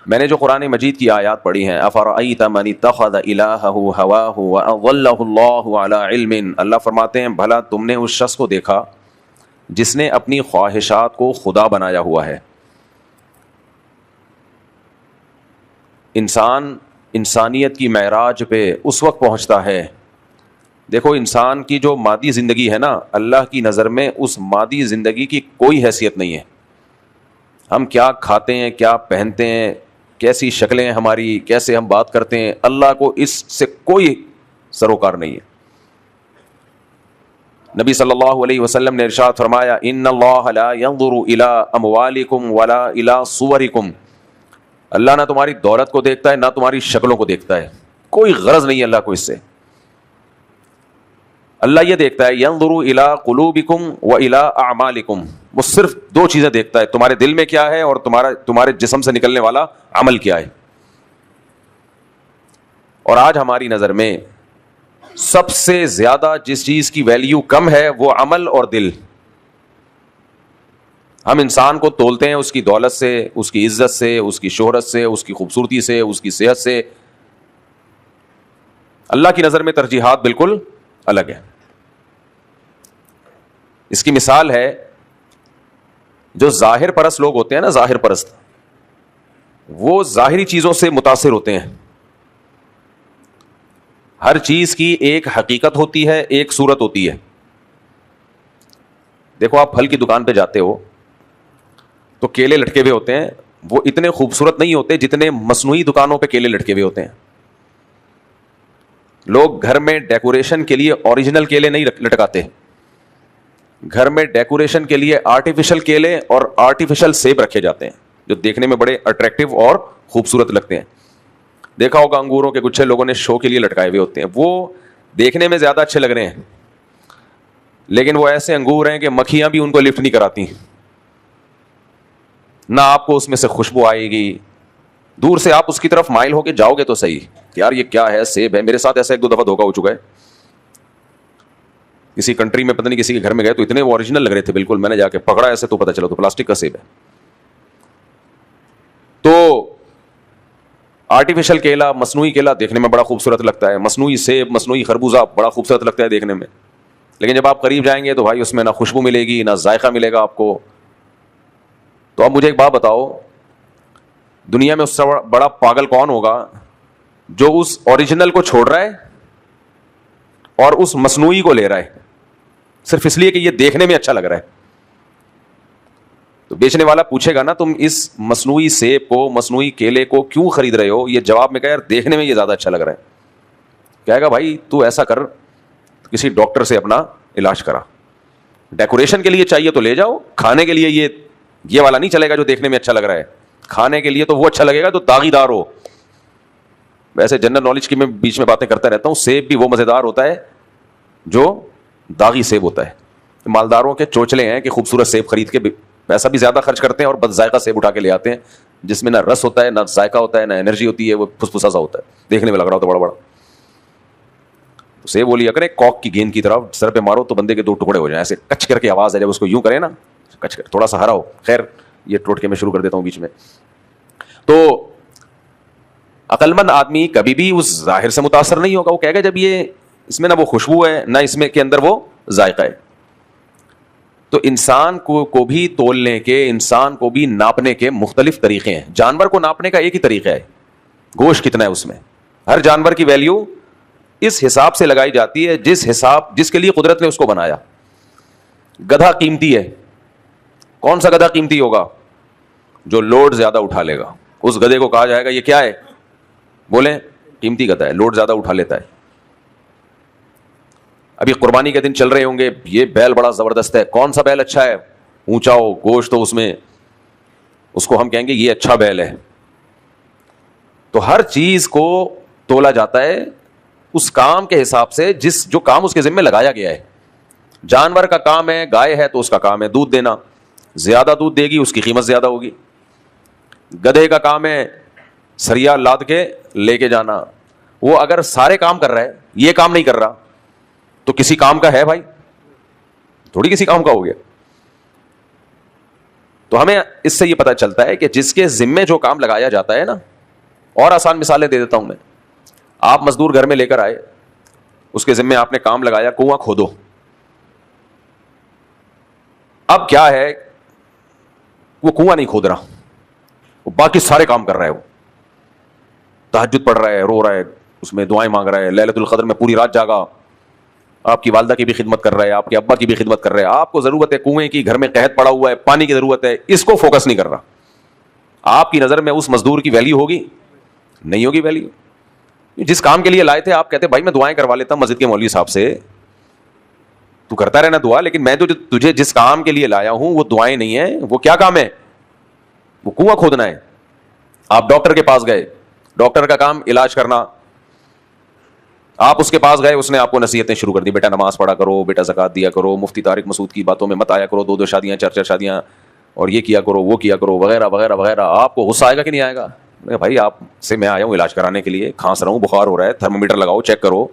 میں نے جو قرآن مجید کی آیات پڑھی ہیں، افرأیت من اتخذ الہہ ہواہ واضلہ اللہ علی علم، اللہ فرماتے ہیں بھلا تم نے اس شخص کو دیکھا جس نے اپنی خواہشات کو خدا بنایا ہوا ہے. انسانیت کی معراج پہ اس وقت پہنچتا ہے. دیکھو انسان کی جو مادی زندگی ہے نا، اللہ کی نظر میں اس مادی زندگی کی کوئی حیثیت نہیں ہے. ہم کیا کھاتے ہیں، کیا پہنتے ہیں، کیسی شکلیں ہیں ہماری، کیسے ہم بات کرتے ہیں، اللہ کو اس سے کوئی سروکار نہیں ہے. نبی صلی اللہ علیہ وسلم نے ارشاد فرمایا ان اللہ لا ينظر الى اموالکم ولا الى صورکم، اللہ نہ تمہاری دولت کو دیکھتا ہے نہ تمہاری شکلوں کو دیکھتا ہے، کوئی غرض نہیں ہے اللہ کو اس سے. اللہ یہ دیکھتا ہے ينظر الى قلوبکم والى اعمالکم، وہ صرف دو چیزیں دیکھتا ہے، تمہارے دل میں کیا ہے اور تمہارے جسم سے نکلنے والا عمل کیا ہے. اور آج ہماری نظر میں سب سے زیادہ جس چیز کی ویلیو کم ہے وہ عمل اور دل. ہم انسان کو تولتے ہیں اس کی دولت سے، اس کی عزت سے، اس کی شہرت سے، اس کی خوبصورتی سے، اس کی صحت سے. اللہ کی نظر میں ترجیحات بالکل الگ ہے. اس کی مثال ہے جو ظاہر پرست لوگ ہوتے ہیں نا، ظاہر پرست، وہ ظاہری چیزوں سے متاثر ہوتے ہیں. ہر چیز کی ایک حقیقت ہوتی ہے، ایک صورت ہوتی ہے. دیکھو آپ پھل کی دکان پہ جاتے ہو تو کیلے لٹکے ہوئے ہوتے ہیں، وہ اتنے خوبصورت نہیں ہوتے جتنے مصنوعی دکانوں پہ کیلے لٹکے ہوئے ہوتے ہیں. لوگ گھر میں ڈیکوریشن کے لیے اوریجنل کیلے نہیں لٹکاتے، گھر میں ڈیکوریشن کے لیے آرٹیفیشل کیلے اور آرٹیفیشل سیب رکھے جاتے ہیں جو دیکھنے میں بڑے اٹریکٹیو اور خوبصورت لگتے ہیں. دیکھا ہوگا انگوروں کے گچھے لوگوں نے شو کے لیے لٹکائے ہوئے ہوتے ہیں، وہ دیکھنے میں زیادہ اچھے لگ رہے ہیں لیکن وہ ایسے انگور ہیں کہ مکھیاں بھی ان کو لفٹ نہیں کراتی. نہ آپ کو اس میں سے خوشبو آئے گی، دور سے آپ اس کی طرف مائل ہو کے جاؤ گے تو صحیح کہ یار یہ کیا ہے، سیب ہے. میرے ساتھ ایسا ایک دو دفعہ دھوکا ہو چکا ہے. کسی کنٹری میں پتہ نہیں کسی کے گھر میں گئے تو اتنے وہ اوریجنل لگ رہے تھے بالکل، میں نے جا کے پکڑا ایسے تو پتہ چلا تو پلاسٹک کا سیب ہے. تو آرٹیفیشل کیلا، مصنوعی کیلا دیکھنے میں بڑا خوبصورت لگتا ہے، مصنوعی سیب، مصنوعی خربوزہ بڑا خوبصورت لگتا ہے دیکھنے میں، لیکن جب آپ قریب جائیں گے تو بھائی اس میں نہ خوشبو ملے گی نہ ذائقہ ملے گا آپ کو. تو اب مجھے ایک بات بتاؤ، دنیا میں اس سے بڑا پاگل کون ہوگا جو اس اوریجنل کو چھوڑ رہا ہے اور اس مصنوعی کو لے رہا ہے صرف اس لیے کہ یہ دیکھنے میں اچھا لگ رہا ہے. تو بیچنے والا پوچھے گا نا تم اس مصنوعی سیب کو، مصنوعی کیلے کو کیوں خرید رہے ہو؟ یہ جواب میں کہا یار دیکھنے میں یہ زیادہ اچھا لگ رہا ہے. کہے گا بھائی تو ایسا کر، کسی ڈاکٹر سے اپنا علاج کرا. ڈیکوریشن کے لیے چاہیے تو لے جاؤ، کھانے کے لیے یہ والا نہیں چلے گا جو دیکھنے میں اچھا لگ رہا ہے. کھانے کے لیے تو وہ اچھا لگے گا جو داغی دار ہو. ویسے جنرل نالج کی میں بیچ میں باتیں کرتا رہتا ہوں، سیب بھی وہ مزیدار ہوتا ہے جو داغی سیب ہوتا ہے. مالداروں کے چوچلے ہیں کہ خوبصورت سیب خرید کے پیسہ بھی زیادہ خرچ کرتے ہیں اور بد ذائقہ سیب اٹھا کے لے آتے ہیں جس میں نہ رس ہوتا ہے، نہ ذائقہ ہوتا ہے، نہ انرجی ہوتی ہے، وہ پھسپھسا سا ہوتا ہے، دیکھنے میں لگ رہا ہوتا ہے بڑا بڑا. تو سیب بولی اگر کاک کی گیند کی طرح سر پہ مارو تو بندے کے دو ٹکڑے ہو جائیں، ایسے کچ کر کے آواز ہے جب اس کو یوں کرے نا، کچ کر تھوڑا سا ہرا ہو. خیر یہ ٹوٹکے میں شروع کر دیتا ہوں بیچ میں. تو عقلمند آدمی کبھی بھی اس ظاہر سے متاثر نہیں ہوگا. وہ کہے گا جب یہ اس میں نہ وہ خوشبو ہے نہ اس میں کے اندر وہ ذائقہ ہے. تو انسان کو بھی تولنے کے، انسان کو بھی ناپنے کے مختلف طریقے ہیں. جانور کو ناپنے کا ایک ہی طریقہ ہے، گوشت کتنا ہے اس میں. ہر جانور کی ویلیو اس حساب سے لگائی جاتی ہے جس کے لیے قدرت نے اس کو بنایا. گدھا قیمتی ہے. کون سا گدھا قیمتی ہوگا؟ جو لوڈ زیادہ اٹھا لے گا. اس گدھے کو کہا جائے گا یہ کیا ہے؟ بولیں قیمتی گدھا ہے، لوڈ زیادہ اٹھا لیتا ہے. ابھی قربانی کے دن چل رہے ہوں گے، یہ بیل بڑا زبردست ہے، کون سا بیل اچھا ہے؟ اونچا ہو، گوشت ہو اس میں، اس کو ہم کہیں گے یہ اچھا بیل ہے. تو ہر چیز کو تولا جاتا ہے اس کام کے حساب سے جو کام اس کے ذمہ لگایا گیا ہے. جانور کا کام ہے، گائے ہے تو اس کا کام ہے دودھ دینا، زیادہ دودھ دے گی اس کی قیمت زیادہ ہوگی. گدھے کا کام ہے سریا لاد کے لے کے جانا. وہ اگر سارے کام کر رہا ہے، یہ کام نہیں کر رہا تو کسی کام کا ہے بھائی؟ تھوڑی کسی کام کا ہو گیا. تو ہمیں اس سے یہ پتہ چلتا ہے کہ جس کے ذمے جو کام لگایا جاتا ہے نا, اور آسان مثالیں دے دیتا ہوں میں. آپ مزدور گھر میں لے کر آئے, اس کے ذمے آپ نے کام لگایا کنواں کھودو. اب کیا ہے, وہ کنواں نہیں کھود رہا, وہ باقی سارے کام کر رہا ہے, وہ تہجد پڑھ رہا ہے, رو رہا ہے, اس میں دعائیں مانگ رہا ہے, لیلۃ القدر میں پوری رات جاگا, آپ کی والدہ کی بھی خدمت کر رہا ہے, آپ کے ابا کی بھی خدمت کر رہا ہے. آپ کو ضرورت ہے کنویں کی, گھر میں قحط پڑا ہوا ہے, پانی کی ضرورت ہے, اس کو فوکس نہیں کر رہا. آپ کی نظر میں اس مزدور کی ویلیو ہوگی؟ نہیں ہوگی ویلیو. جس کام کے لیے لائے تھے آپ کہتے بھائی میں دعائیں کروا لیتا ہوں مسجد کے مولوی صاحب سے, تو کرتا رہنا دعا, لیکن میں تو تجھے جس کام کے لیے لایا ہوں وہ دعائیں نہیں ہیں, وہ کیا کام ہے, وہ کنواں کھودنا ہے. آپ ڈاکٹر کے پاس گئے, ڈاکٹر کا کام علاج کرنا, آپ اس کے پاس گئے, اس نے آپ کو نصیحتیں شروع کر دی, بیٹا نماز پڑھا کرو, بیٹا زکات دیا کرو, مفتی طارق مسعود کی باتوں میں مت آیا کرو, 2 شادیاں 4 شادیاں, اور یہ کیا کرو وہ کیا کرو وغیرہ وغیرہ وغیرہ. آپ کو غصہ آئے گا کہ نہیں آئے گا؟ بھائی آپ سے میں آیا ہوں علاج کرانے کے لیے, کھانس رہا ہوں, بخار ہو رہا ہے, تھرمومیٹر لگاؤ, چیک کرو.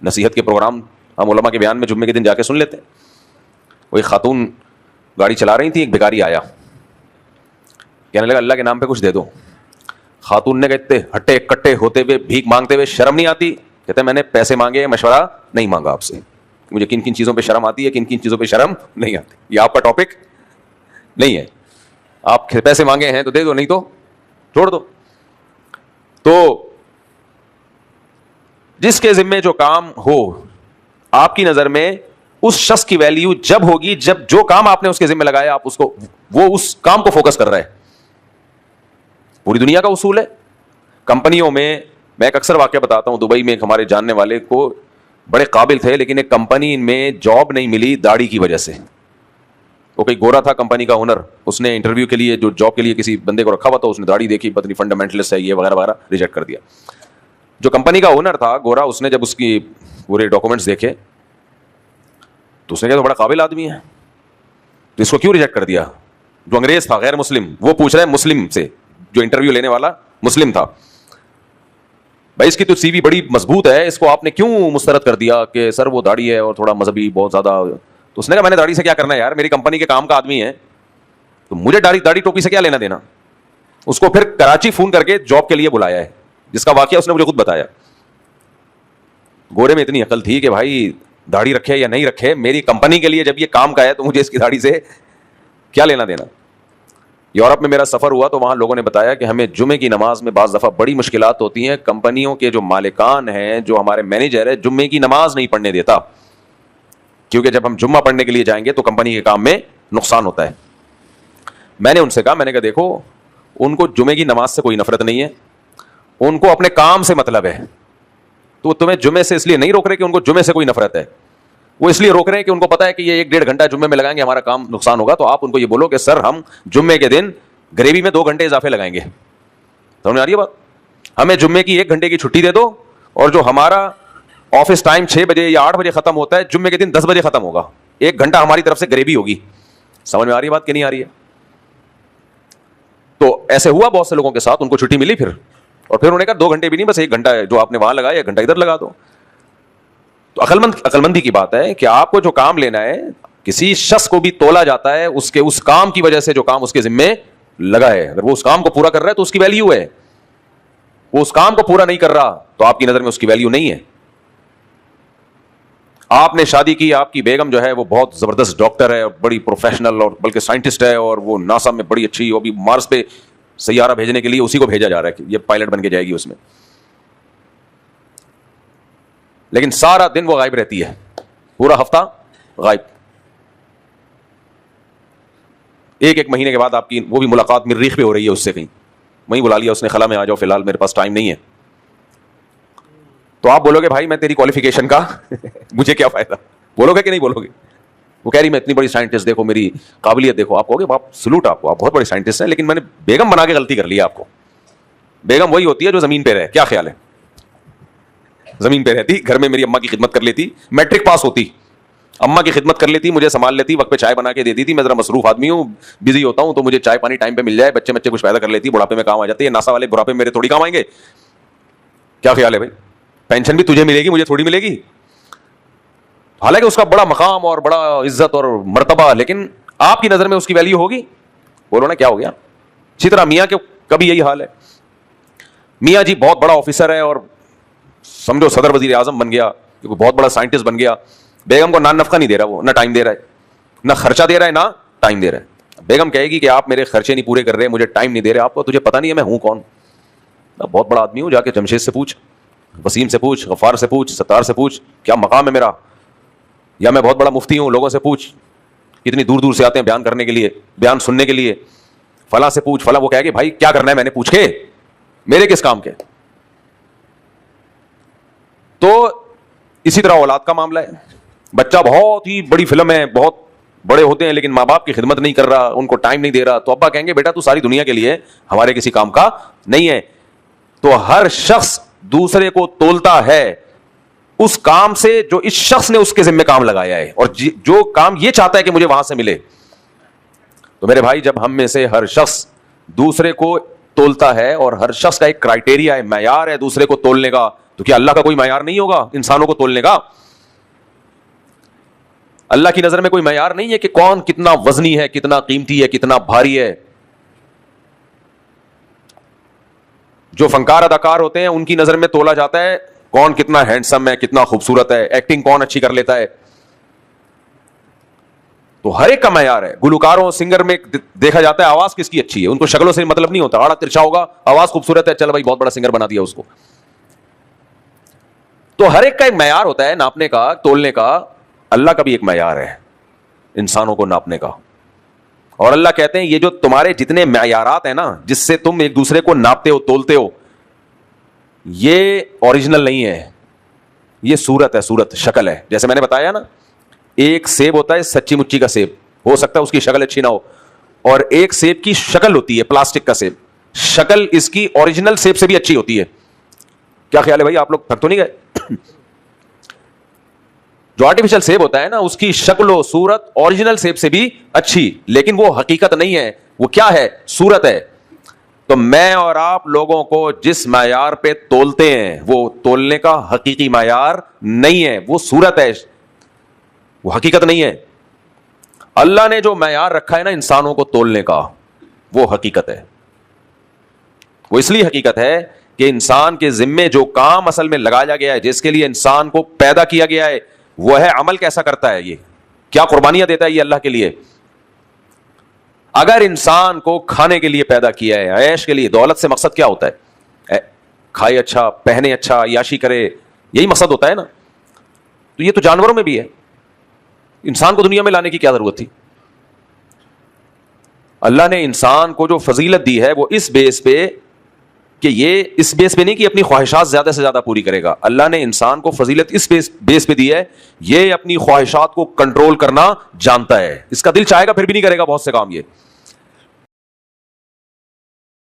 نصیحت کے پروگرام ہم علماء کے بیان میں جمعے کے دن جا کے سن لیتے ہیں. وہ ایک خاتون گاڑی چلا رہی تھی, ایک بھکاری آیا, کہنے لگا اللہ کے نام پہ کچھ دے دو. خاتون نے کہتے ہٹے کٹے ہوتے ہوئے بھیک مانگتے ہوئے شرم نہیں آتی؟ کہتے میں نے پیسے مانگے, مشورہ نہیں مانگا آپ سے, مجھے کن کن چیزوں پہ شرم آتی ہے, کن کن چیزوں پہ شرم نہیں آتی. یہ آپ کا ٹاپک نہیں ہے. آپ پیسے مانگے ہیں تو دے دو, نہیں تو چھوڑ دو. تو جس کے ذمے جو کام ہو, آپ کی نظر میں اس شخص کی ویلیو جب ہوگی جب جو کام آپ نے اس کے ذمے لگایا آپ اس کو, وہ اس کام کو فوکس کر رہا ہے. پوری دنیا کا اصول ہے. کمپنیوں میں ایک اکثر واقعہ بتاتا ہوں, دبئی میں ایک ہمارے جاننے والے کو بڑے قابل تھے, لیکن ایک کمپنی میں جاب نہیں ملی داڑھی کی وجہ سے. وہ کوئی گورا تھا کمپنی کا اونر, اس نے انٹرویو کے لیے جو جاب کے لیے کسی بندے کو رکھا ہوا تھا, اس نے داڑھی دیکھی, پتہ نہیں فنڈامنٹلسٹ ہے یہ وغیرہ وغیرہ, ریجیکٹ کر دیا. جو کمپنی کا اونر تھا گورا, اس نے جب اس کی پورے ڈاکومنٹس دیکھے تو اس نے کہا تو بڑا قابل آدمی ہے, تو اس کو کیوں ریجیکٹ کر دیا؟ جو انگریز تھا غیر مسلم, وہ پوچھ رہا ہے مسلم سے, جو انٹرویو لینے والا مسلم تھا, بھائی اس کی تو سی وی بڑی مضبوط ہے, اس کو آپ نے کیوں مسترد کر دیا کہ سر وہ داڑھی ہے اور تھوڑا مذہبی بہت زیادہ. تو اس نے کہا میں نے داڑھی سے کیا کرنا ہے یار, میری کمپنی کے کام کا آدمی ہے, تو مجھے داڑھی ٹوپی سے کیا لینا دینا. اس کو پھر کراچی فون کر کے جاب کے لیے بلایا ہے, جس کا واقعہ اس نے مجھے خود بتایا. گورے میں اتنی عقل تھی کہ بھائی داڑھی رکھے یا نہیں رکھے, میری کمپنی کے لیے جب یہ کام کا ہے تو مجھے اس کی داڑھی سے کیا لینا دینا. یورپ میں میرا سفر ہوا تو وہاں لوگوں نے بتایا کہ ہمیں جمعے کی نماز میں بعض دفعہ بڑی مشکلات ہوتی ہیں. کمپنیوں کے جو مالکان ہیں, جو ہمارے مینیجر ہے, جمعے کی نماز نہیں پڑھنے دیتا, کیونکہ جب ہم جمعہ پڑھنے کے لیے جائیں گے تو کمپنی کے کام میں نقصان ہوتا ہے. میں نے ان سے کہا دیکھو ان کو جمعے کی نماز سے کوئی نفرت نہیں ہے, ان کو اپنے کام سے مطلب ہے. تو تمہیں جمعے سے اس لیے نہیں روک رہے کہ ان کو جمعے سے کوئی نفرت ہے, وہ اس لیے روک رہے ہیں کہ ان کو پتا ہے کہ یہ 1-1.5 گھنٹہ جمعے میں لگائیں گے ہمارا کام نقصان ہوگا. تو آپ ان کو یہ بولو کہ سر ہم جمعے کے دن گریوی میں 2 گھنٹے اضافے لگائیں گے. سمجھ میں آ رہی ہے بات؟ ہمیں جمعے کی 1 گھنٹے کی چھٹی دے دو, اور جو ہمارا آفس ٹائم 6 بجے یا 8 بجے ختم ہوتا ہے, جمعے کے دن 10 بجے ختم ہوگا, 1 گھنٹہ ہماری طرف سے گریوی ہوگی. سمجھ میں آ رہی ہے بات کہ نہیں آ رہی ہے؟ تو ایسے ہوا بہت سے لوگوں کے ساتھ, ان کو چھٹی ملی پھر, اور پھر انہوں نے کہا 2 گھنٹے بھی نہیں, بس 1 گھنٹہ جو آپ نے وہاں لگایا 1 گھنٹہ ادھر لگا دو. تو عقل مندی کی بات ہے کہ آپ کو جو کام لینا ہے, کسی شخص کو بھی تولا جاتا ہے اس کے اس کام کی وجہ سے جو کام اس کے ذمے لگا ہے. اگر وہ اس کام کو پورا کر رہا ہے تو اس کی ویلیو ہے, وہ اس کام کو پورا نہیں کر رہا تو آپ کی نظر میں اس کی ویلیو نہیں ہے. آپ نے شادی کی, آپ کی بیگم جو ہے وہ بہت زبردست ڈاکٹر ہے, بڑی پروفیشنل اور بلکہ سائنٹسٹ ہے, اور وہ ناسا میں بڑی اچھی, وہ بھی مارس پہ سیارہ بھیجنے کے لیے اسی کو بھیجا جا رہا ہے کہ یہ پائلٹ بن کے جائے گی اس میں, لیکن سارا دن وہ غائب رہتی ہے, پورا ہفتہ غائب. 1 مہینے کے بعد آپ کی وہ بھی ملاقات مریخ پہ ہو رہی ہے اس سے, کہیں وہیں بلا لیا اس نے, خلا میں آ جاؤ فی الحال میرے پاس ٹائم نہیں ہے. تو آپ بولو گے بھائی میں تیری کوالیفیکیشن کا مجھے کیا فائدہ, بولو گے کہ نہیں بولو گے؟ وہ کہہ رہی میں اتنی بڑی سائنٹسٹ, دیکھو میری قابلیت دیکھو. آپ کہو گے باپ سلوٹ آپ کو, آپ بہت بڑے سائنٹسٹ ہیں, لیکن میں نے بیگم بنا کے غلطی کر لی. آپ کو بیگم وہی ہوتی ہے جو زمین پہ رہے. کیا خیال ہے؟ زمین پہ رہتی, گھر میں میری اماں کی خدمت کر لیتی, میٹرک پاس ہوتی, اماں کی خدمت کر لیتی, مجھے سنبھال لیتی, وقت پہ چائے بنا کے دے دیتی. میں ذرا مصروف آدمی ہوں, بزی ہوتا ہوں, تو مجھے چائے پانی ٹائم پہ مل جائے, بچے کچھ پیدا کر لیتی, بڑھاپے میں کام آ جاتے ہیں. ناسا والے بڑھاپے میں میرے تھوڑی کام آئیں گے. کیا خیال ہے بھائی؟ پینشن بھی تجھے ملے گی, مجھے تھوڑی ملے گی. حالانکہ اس کا بڑا مقام اور بڑا عزت اور مرتبہ, لیکن آپ کی نظر میں اس کی ویلیو ہوگی؟ بولو نا کیا ہو گیا. اسی طرح میاں کے کبھی یہی حال ہے, میاں جی بہت بڑا آفیسر ہے اور سمجھو صدر وزیر اعظم بن گیا, بہت بڑا سائنٹسٹ بن گیا, بیگم کو نہ نفقہ نہیں دے رہا, وہ نہ ٹائم دے رہا ہے, نہ خرچہ دے رہا ہے نہ ٹائم دے رہا ہے. بیگم کہے گی کہ آپ میرے خرچے نہیں پورے کر رہے, مجھے ٹائم نہیں دے رہے, آپ کو تجھے پتہ نہیں ہے میں ہوں کون, میں بہت بڑا آدمی ہوں, جا کے جمشید سے پوچھ, وسیم سے پوچھ, غفار سے پوچھ, ستار سے پوچھ کیا مقام ہے میرا, یا میں بہت بڑا مفتی ہوں, لوگوں سے پوچھ کتنی دور دور سے آتے ہیں بیان کرنے کے لیے, بیان سننے کے لیے, فلاں سے پوچھ فلاں. وہ کہے گی بھائی کیا کرنا ہے میں نے پوچھ کے, میرے کس کام کے. تو اسی طرح اولاد کا معاملہ ہے, بچہ بہت ہی بڑی فلم ہے, بہت بڑے ہوتے ہیں لیکن ماں باپ کی خدمت نہیں کر رہا, ان کو ٹائم نہیں دے رہا, تو ابا کہیں گے بیٹا تو ساری دنیا کے لیے ہمارے کسی کام کا نہیں ہے. تو ہر شخص دوسرے کو تولتا ہے اس کام سے جو اس شخص نے اس کے ذمہ کام لگایا ہے, اور جو کام یہ چاہتا ہے کہ مجھے وہاں سے ملے. تو میرے بھائی جب ہم میں سے ہر شخص دوسرے کو تولتا ہے اور ہر شخص کا ایک کرائٹیریا ہے, معیار ہے دوسرے کو تولنے کا, تو کیا اللہ کا کوئی معیار نہیں ہوگا انسانوں کو تولنے کا؟ اللہ کی نظر میں کوئی معیار نہیں ہے کہ کون کتنا وزنی ہے, کتنا قیمتی ہے, کتنا بھاری ہے. جو فنکار اداکار ہوتے ہیں ان کی نظر میں تولا جاتا ہے کون کتنا ہینڈسم ہے, کتنا خوبصورت ہے, ایکٹنگ کون اچھی کر لیتا ہے. تو ہر ایک کا معیار ہے. گلوکاروں سنگر میں دیکھا جاتا ہے آواز کس کی اچھی ہے, ان کو شکلوں سے مطلب نہیں ہوتا, آڑا ترچا ہوگا آواز خوبصورت ہے, چل بھائی بہت بڑا سنگر بنا دیا اس کو. تو ہر ایک کا ایک معیار ہوتا ہے ناپنے کا, تولنے کا. اللہ کا بھی ایک معیار ہے انسانوں کو ناپنے کا. اور اللہ کہتے ہیں یہ جو تمہارے جتنے معیارات ہیں نا جس سے تم ایک دوسرے کو ناپتے ہو تولتے ہو, یہ اوریجنل نہیں ہے, یہ صورت ہے, صورت شکل ہے. جیسے میں نے بتایا نا, ایک سیب ہوتا ہے سچی مچی کا سیب, ہو سکتا ہے اس کی شکل اچھی نہ ہو, اور ایک سیب کی شکل ہوتی ہے پلاسٹک کا سیب, شکل اس کی اوریجنل سیب سے بھی اچھی ہوتی ہے. کیا خیال ہے بھائی, آپ لوگ تھک تو نہیں گئے؟ جو آرٹیفیشل سیب ہوتا ہے نا اس کی شکل و صورت اوریجنل سیب سے بھی اچھی, لیکن وہ حقیقت نہیں ہے, وہ کیا ہے, صورت ہے. تو میں اور آپ لوگوں کو جس معیار پہ تولتے ہیں وہ تولنے کا حقیقی معیار نہیں ہے, وہ صورت ہے, وہ حقیقت نہیں ہے. اللہ نے جو معیار رکھا ہے نا انسانوں کو تولنے کا وہ حقیقت ہے. وہ اس لیے حقیقت ہے کہ انسان کے ذمے جو کام اصل میں لگایا گیا ہے, جس کے لیے انسان کو پیدا کیا گیا ہے, وہ ہے عمل کیسا کرتا ہے, یہ کیا قربانیاں دیتا ہے یہ اللہ کے لیے. اگر انسان کو کھانے کے لیے پیدا کیا ہے, عیش کے لیے, دولت سے مقصد کیا ہوتا ہے, کھائے اچھا, پہنے اچھا, عیاشی کرے, یہی مقصد ہوتا ہے نا. تو یہ تو جانوروں میں بھی ہے, انسان کو دنیا میں لانے کی کیا ضرورت تھی. اللہ نے انسان کو جو فضیلت دی ہے وہ اس بیس پہ کہ یہ اس بیس پہ نہیں کہ اپنی خواہشات زیادہ سے زیادہ پوری کرے گا. اللہ نے انسان کو فضیلت اس بیس پہ دی ہے یہ اپنی خواہشات کو کنٹرول کرنا جانتا ہے. اس کا دل چاہے گا پھر بھی نہیں کرے گا بہت سے کام, یہ